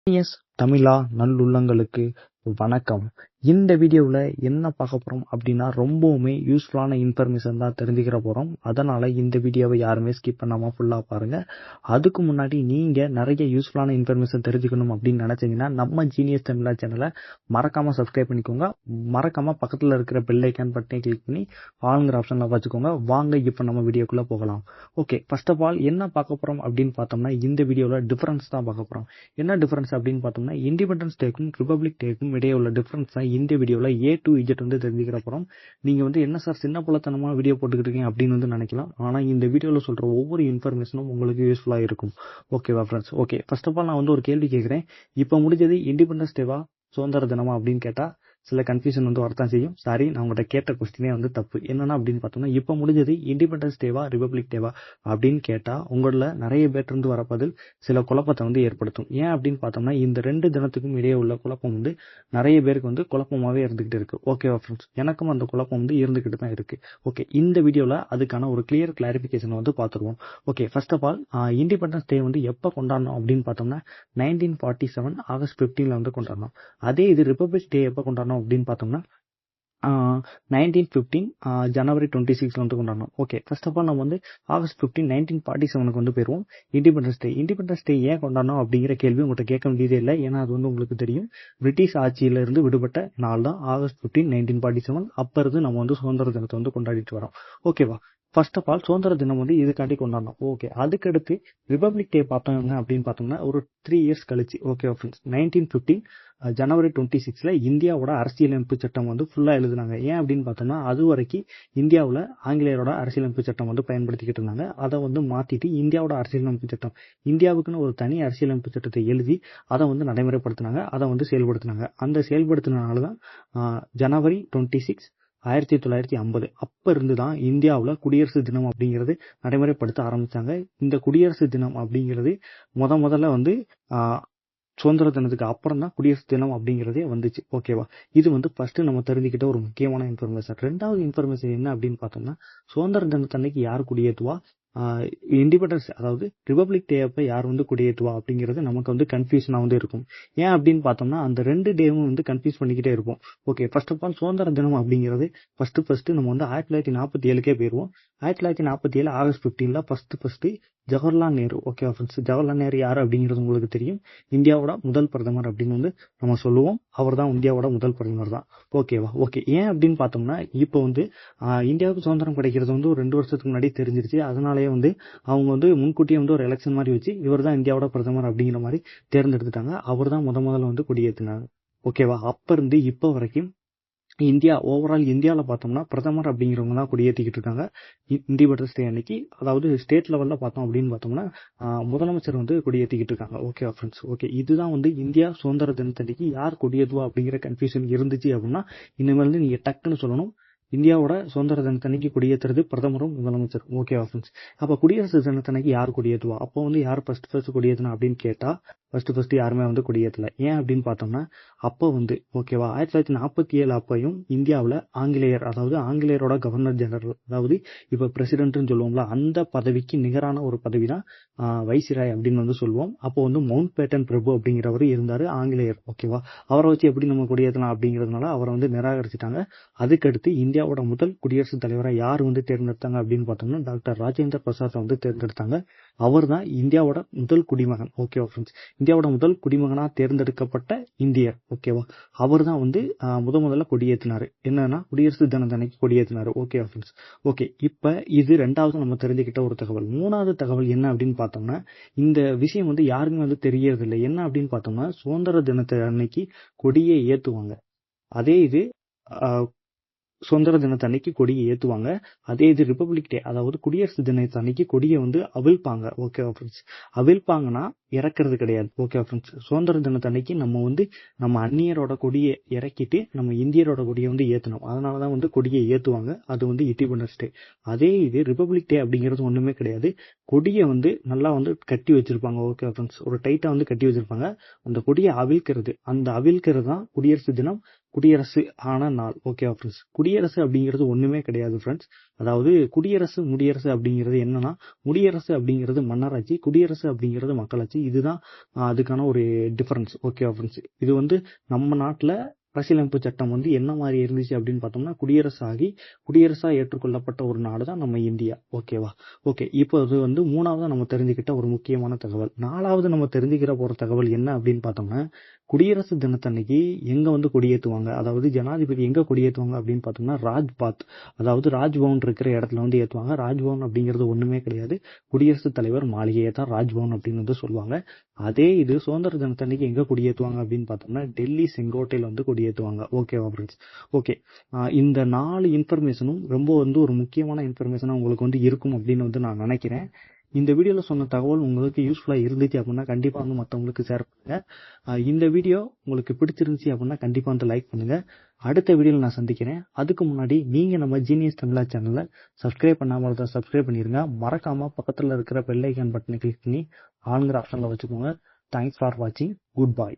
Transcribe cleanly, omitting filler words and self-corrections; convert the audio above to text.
S தமிழா நல்லுள்ளங்களுக்கு வணக்கம். இந்த வீடியோவில் என்ன பார்க்க போகிறோம் அப்படின்னா ரொம்பவுமே யூஸ்ஃபுல்லான இன்ஃபர்மேஷன் தான் தெரிஞ்சுக்கிற போகிறோம். அதனால் இந்த வீடியோவை யாருமே ஸ்கிப் பண்ணாமல் ஃபுல்லாக பாருங்கள். அதுக்கு முன்னாடி நீங்கள் நிறைய யூஸ்ஃபுல்லான இன்ஃபர்மேஷன் தெரிஞ்சுக்கணும் அப்படின்னு நினச்சிங்கன்னா நம்ம ஜீனியஸ் தமிழா சேனலை மறக்காமல் சப்ஸ்கிரைப் பண்ணிக்கோங்க. மறக்காமல் பக்கத்தில் இருக்கிற பெல் ஐக்கான் பட்டனை கிளிக் பண்ணி ஆளுங்கிற ஆப்ஷனில் வச்சுக்கோங்க. வாங்க இப்போ நம்ம வீடியோக்குள்ளே போகலாம். ஓகே, ஃபர்ஸ்ட் ஆஃப் ஆல் என்ன பார்க்க போகிறோம் அப்படின்னு பார்த்தோம்னா இந்த வீடியோவில் டிஃபரன்ஸ் தான் பார்க்க போகிறோம். என்ன டிஃபரன்ஸ் அப்படின்னு பார்த்தோம்னா இண்டிபெண்டன்ஸ் டேக்கும் ரிபப்ளிக் டேக்கும் இடையே உள்ள டிஃபரன்ஸ் தான் இந்த வீடியோவில் A to Z வந்து தெரிஞ்சுக்கிற போகிறோம். நீங்கள் என்ன சார் சின்ன புலத்தனமாக வீடியோ போட்டுக்கிட்டு இருக்கீங்க அப்படின்னு நினைக்கலாம். ஆனால் இந்த வீடியோவில் சொல்கிற ஒவ்வொரு இன்ஃபர்மேஷனும் உங்களுக்கு யூஸ்ஃபுல்லாக இருக்கும். ஓகேவா friends? Okay, first of all நான் ஒரு கேள்வி கேட்குறேன். இப்போ முடிஞ்சது இண்டிபெண்டன்ஸ் டேவா சுதந்திர தினமா அப்படின்னு கேட்டால் சில கன்ஃபியூஷன் வரத்தான் செய்யும். சாரி, நான் உங்கள்கிட்ட கேட்ட கொஸ்டினே தப்பு. என்னன்னா அப்படின்னு பார்த்தோம்னா இப்போ முடிஞ்சது இண்டிபெண்டன்ஸ் டேவா ரிபப்ளிக் டேவா அப்படின்னு கேட்டால் உங்களில் நிறைய பேர்ட்டு வர பதில் சில குழப்பத்தை ஏற்படுத்தும். ஏன் அப்படின்னு பார்த்தோம்னா இந்த ரெண்டு தினத்துக்கும் இடையே உள்ள குழப்பம் நிறைய பேருக்கு குழப்பமாகவே இருந்துகிட்டு இருக்கு. ஓகேவா ஃப்ரெண்ட்ஸ்? எனக்கும் அந்த குழப்பம் இருந்துகிட்டு தான் இருக்கு. ஓகே, இந்த வீடியோவில் அதுக்கான ஒரு கிளியர் கிளாரிஃபிகேஷன் பார்த்துருவோம். Okay, first of all independence day எப்போ கொண்டாடணும் அப்படின்னு பார்த்தோம்னா 1947 ஆகஸ்ட் 15 கொண்டாடணும். அதே இது ரிபப்ளிக் டே எப்போ கொண்டாடணும் அப்படின்னு பார்த்தோம்னா 1915 ஜனவரி 26 கொண்டாடணும். ஓகே, ஃபர்ஸ்ட் ஆஃப் ஆல் நம்ம ஆகஸ்ட் 15 1947 போயிடுவோம். இண்டிபெண்டன்ஸ் டே ஏன் கொண்டாடணும் அப்படிங்கிற கேள்வி உங்கள்கிட்ட கேட்க வேண்டியதே இல்லை. ஏன்னா அது உங்களுக்கு தெரியும். பிரிட்டிஷ் ஆட்சியிலிருந்து விடுபட்ட நாள் தான் ஆகஸ்ட் 15 1947. அப்போ இருந்து நம்ம சுதந்திர தினத்தை கொண்டாடிட்டு வரோம். ஓகேவா? ஃபர்ஸ்ட் ஆஃப் ஆல் சுதந்திர தினம் இதுக்காண்டி கொண்டாடணும். ஓகே, அதுக்கடுத்து ரிபப்ளிக் டே பார்த்தோம் அப்படின்னு பார்த்தோம்னா ஒரு 3 இயர்ஸ் கழிச்சு. ஓகே ஃப்ரெண்ட்ஸ், 1915 ஜனவரி 26 இந்தியாவோட அரசியலமைப்பு சட்டம் ஃபுல்லாக எழுதுனாங்க. ஏன் அப்படின்னு பார்த்தோம்னா அது வரைக்கும் இந்தியாவில் ஆங்கிலேயரோட அரசியலமைப்பு சட்டம் பயன்படுத்திக்கிட்டு இருந்தாங்க. அதை மாற்றிட்டு இந்தியாவோட அரசியலமைப்பு சட்டம், இந்தியாவுக்குன்னு ஒரு தனி அரசியலமைப்பு சட்டத்தை எழுதி அதை நடைமுறைப்படுத்தினாங்க. அதை செயல்படுத்தினாங்க. அந்த செயல்படுத்தினால தான் ஜனவரி 26 1950 அப்ப இருந்து தான் இந்தியாவில் குடியரசு தினம் அப்படிங்கிறது நடைமுறைப்படுத்த ஆரம்பிச்சாங்க. இந்த குடியரசு தினம் அப்படிங்கிறது முதல்ல சுதந்திர தினத்துக்கு அப்புறம் தான் குடியரசு தினம் அப்படிங்கிறதே வந்துச்சு. ஓகேவா? இது ஃபர்ஸ்ட் நம்ம தெரிஞ்சுக்கிட்ட ஒரு முக்கியமான இன்ஃபர்மேஷன். ரெண்டாவது இன்ஃபர்மேஷன் என்ன அப்படின்னு பார்த்தோம்னா சுதந்திர தினத்தன்னைக்கு யார் குடியேற்றுவா, இண்டிபெண்டன்ஸ் அதாவது ரிபப்ளிக் டே அப்ப யார் கொடியேற்றுவா அப்படிங்கிறது நமக்கு கன்ஃபியூஷனா இருக்கும். ஏன் அப்படின்னு பார்த்தோம்னா அந்த ரெண்டு டேவும் கன்ஃபியூஸ் பண்ணிக்கிட்டே இருப்போம். ஓகே, ஃபர்ஸ்ட் ஆஃப் ஆல் சுதந்திர தினம் அப்படிங்கிறது ஃபர்ஸ்ட் நம்ம 1947 போயிருவோம். 1947 August 15 first Jawaharlal Nehru. Okay friends, Jawaharlal Nehru யார் அப்படிங்கிறது உங்களுக்கு தெரியும். இந்தியாவோட முதல் பிரதமர் அப்படின்னு நம்ம சொல்லுவோம். அவர் தான் இந்தியாவோட முதல் பிரதமர் தான். ஓகேவா? ஓகே, ஏன் அப்படின்னு பார்த்தோம்னா இப்போ இந்தியாவுக்கு சுதந்திரம் கிடைக்கிறது ஒரு 2 வருஷத்துக்கு முன்னாடி தெரிஞ்சிருச்சு. அதனாலேயே அவங்க முன்கூட்டியே ஒரு எலெக்ஷன் மாதிரி வச்சு இவர் தான் இந்தியாவோட பிரதமர் அப்படிங்கிற மாதிரி தேர்ந்தெடுத்துட்டாங்க. அவர் தான் முதல்ல கொடியேற்றினாங்க. ஓகேவா? அப்ப இருந்து இப்போ வரைக்கும் இந்தியா ஓவரால் இந்தியாவில் பார்த்தோம்னா பிரதமர் அப்படிங்கிறவங்க தான் கொடியேற்றிக்கிட்டு இருக்காங்க இண்டிபெண்டன்ஸ் டே அன்னைக்கு. அதாவது ஸ்டேட் லெவல்ல பார்த்தோம் அப்படின்னு பார்த்தோம்னா முதலமைச்சர் கொடியேற்றிக்கிட்டு இருக்காங்க. Okay friends? ஓகே, இதுதான் இந்தியா சுதந்திர தினத்தன்னைக்கு யார் கொடியேற்றுவா அப்படிங்கிற கன்ஃபியூஷன் இருந்துச்சு அப்படின்னா இனிமேல் நீங்க டக்குன்னு சொல்லணும், இந்தியாவோட சுதந்திர தினத்தன்னைக்கு கொடியேற்றுறது பிரதமரும் முதலமைச்சரும். Okay friends? அப்போ குடியரசு தினத்தன்னைக்கு யார் கொடியேற்றுவா, அப்போ யார் ஃபர்ஸ்ட் கொடியேற்றினா அப்படின்னு கேட்டா ஃபர்ஸ்ட் யாருமே கொடியேற்றல. ஏன் அப்படின்னு பார்த்தோம்னா அப்போ ஓகேவா 1947 அப்பையும் இந்தியாவில் ஆங்கிலேயர், அதாவது ஆங்கிலேயரோட கவர்னர் ஜெனரல், அதாவது இப்போ பிரசிடென்ட்னு சொல்லுவோம்ல, அந்த பதவிக்கு நிகரான ஒரு பதவி தான் வைசிராய் அப்படின்னு சொல்லுவோம். அப்போ மவுண்ட் பேட்டன் பிரபு அப்படிங்கிறவர் இருந்தாரு, ஆங்கிலேயர். ஓகேவா? அவரை வச்சு எப்படி நம்ம கொடியேற்றலாம் அப்படிங்கிறதுனால அவரை நிராகரிச்சிட்டாங்க. அதுக்கடுத்து இந்தியாவோட முதல் குடியரசுத் தலைவரை யார் தேர்ந்தெடுத்தாங்க அப்படின்னு பார்த்தோம்னா டாக்டர் ராஜேந்திர பிரசாத் தேர்ந்தெடுத்தாங்க. அவர் தான் இந்தியாவோட முதல் குடிமகன். ஓகேவா ஃப்ரெண்ட்ஸ்? இந்தியாவோட முதல் குடிமகனா தேர்ந்தெடுக்கப்பட்ட இந்தியர். ஓகேவா? அவர் தான் முதல்ல கொடியேற்றினாரு. என்னன்னா குடியரசு தினத்தன்னைக்கு கொடியேற்றினாரு. Okay friends? ஓகே, இப்ப இது ரெண்டாவது நம்ம தெரிஞ்சுக்கிட்ட ஒரு தகவல். மூணாவது தகவல் என்ன அப்படின்னு பார்த்தோம்னா இந்த விஷயம் யாருக்குமே தெரியறது இல்லை. என்ன அப்படின்னு பார்த்தோம்னா சுதந்திர தினத்தை அன்னைக்கு கொடியை ஏத்துவாங்க. அதே இது சுதந்திர தினத்தன்னைக்கு கொடியை ஏற்றுவாங்க. அதே இது ரிபப்ளிக் டே, அதாவது குடியரசு தினத்தன்னைக்கு கொடியை அவிழ்ப்பாங்க. Okay friends? அவிழ்ப்பாங்கன்னா இறக்குறது கிடையாது. Okay friends? சுதந்திர தினத்தன்னைக்கு நம்ம அந்நியரோட கொடியை இறக்கிட்டு நம்ம இந்தியரோட கொடியை ஏற்றணும். அதனால தான் கொடியை ஏற்றுவாங்க. அது இண்டிபெண்டன்ஸ் டே. அதே இது ரிபப்ளிக் டே அப்படிங்கிறது ஒன்றுமே கிடையாது. கொடியை நல்லா கட்டி வச்சிருப்பாங்க. Okay friends? ஒரு டைட்டாக கட்டி வச்சிருப்பாங்க. அந்த கொடியை அவிழ்க்கிறது, அந்த அவிழ்க்கிறது தான் குடியரசு தினம். குடியரசு ஆன நாள். ஓகேவா ஃப்ரெண்ட்ஸ்? குடியரசு அப்படிங்கிறது ஒண்ணுமே கிடையாது ஃப்ரெண்ட்ஸ். அதாவது குடியரசு முடியரசு அப்படிங்கிறது என்னன்னா, முடியரசு அப்படிங்கிறது மன்னராட்சி, குடியரசு அப்படிங்கிறது மக்களாட்சி. இதுதான் அதுக்கான ஒரு டிஃபரன்ஸ். ஓகேவா ஃப்ரெண்ட்ஸ்? இது வந்து நம்ம நாட்டில் அரசியலமைப்பு சட்டம் வந்து என்ன மாதிரி இருந்துச்சு அப்படின்னு பார்த்தோம்னா, குடியரசா ஏற்றுக்கொள்ளப்பட்ட ஒரு நாடு தான் நம்ம இந்தியா. ஓகேவா? ஓகே, இப்போ அது வந்து 3வது நம்ம தெரிஞ்சுக்கிட்ட ஒரு முக்கியமான தகவல். 4வது நம்ம தெரிஞ்சுக்கிற போற தகவல் என்ன அப்படின்னு பார்த்தோம்னா, குடியரசு தினத்தன்னைக்கு எங்க வந்து கொடியேற்றுவாங்க, அதாவது ஜனாதிபதி எங்க கொடியேற்றுவாங்க அப்படின்னு பார்த்தோம்னா, ராஜ்பாத், அதாவது ராஜ்பவன் இருக்கிற இடத்துல வந்து ஏற்றுவாங்க. ராஜ்பவன் அப்படிங்கிறது ஒண்ணுமே கிடையாது, குடியரசுத் தலைவர் மாளிகையை தான் ராஜ்பவன் அப்படின்னு வந்து சொல்லுவாங்க. அதே இது சுதந்திர தினத்தன்னைக்கு எங்க கொடியேற்றுவாங்க அப்படின்னு பார்த்தோம்னா, டெல்லி செங்கோட்டையில் வந்து கொடியேற்றுவாங்க. ஓகேவா ஃப்ரெண்ட்ஸ்? ஓகே, இந்த 4 இன்ஃபர்மேஷனும் ரொம்ப வந்து ஒரு முக்கியமான இன்ஃபர்மேஷனாக உங்களுக்கு வந்து இருக்கும் அப்படின்னு வந்து நான் நினைக்கிறேன். இந்த வீடியோவில் சொன்ன தகவல் உங்களுக்கு யூஸ்ஃபுல்லாக இருந்துச்சு அப்படின்னா கண்டிப்பாக வந்து மற்றவங்களுக்கு ஷேர் பண்ணுங்க. இந்த வீடியோ உங்களுக்கு பிடிச்சிருந்துச்சு அப்படின்னா கண்டிப்பாக வந்து லைக் பண்ணுங்க. அடுத்த வீடியோவில் நான் சந்திக்கிறேன். அதுக்கு முன்னாடி நீங்கள் நம்ம ஜீனியஸ் தமிழா சேனலை சப்ஸ்கிரைப் பண்ணாமல் இருந்தால் சப்ஸ்கிரைப் பண்ணிடுங்க. மறக்காமல் பக்கத்தில் இருக்கிற பெல் ஐக்கான் பட்டனை கிளிக் பண்ணி ஆளுங்கிற ஆப்ஷனில் வச்சுக்கோங்க. தேங்க்ஸ் ஃபார் வாட்சிங். Good bye.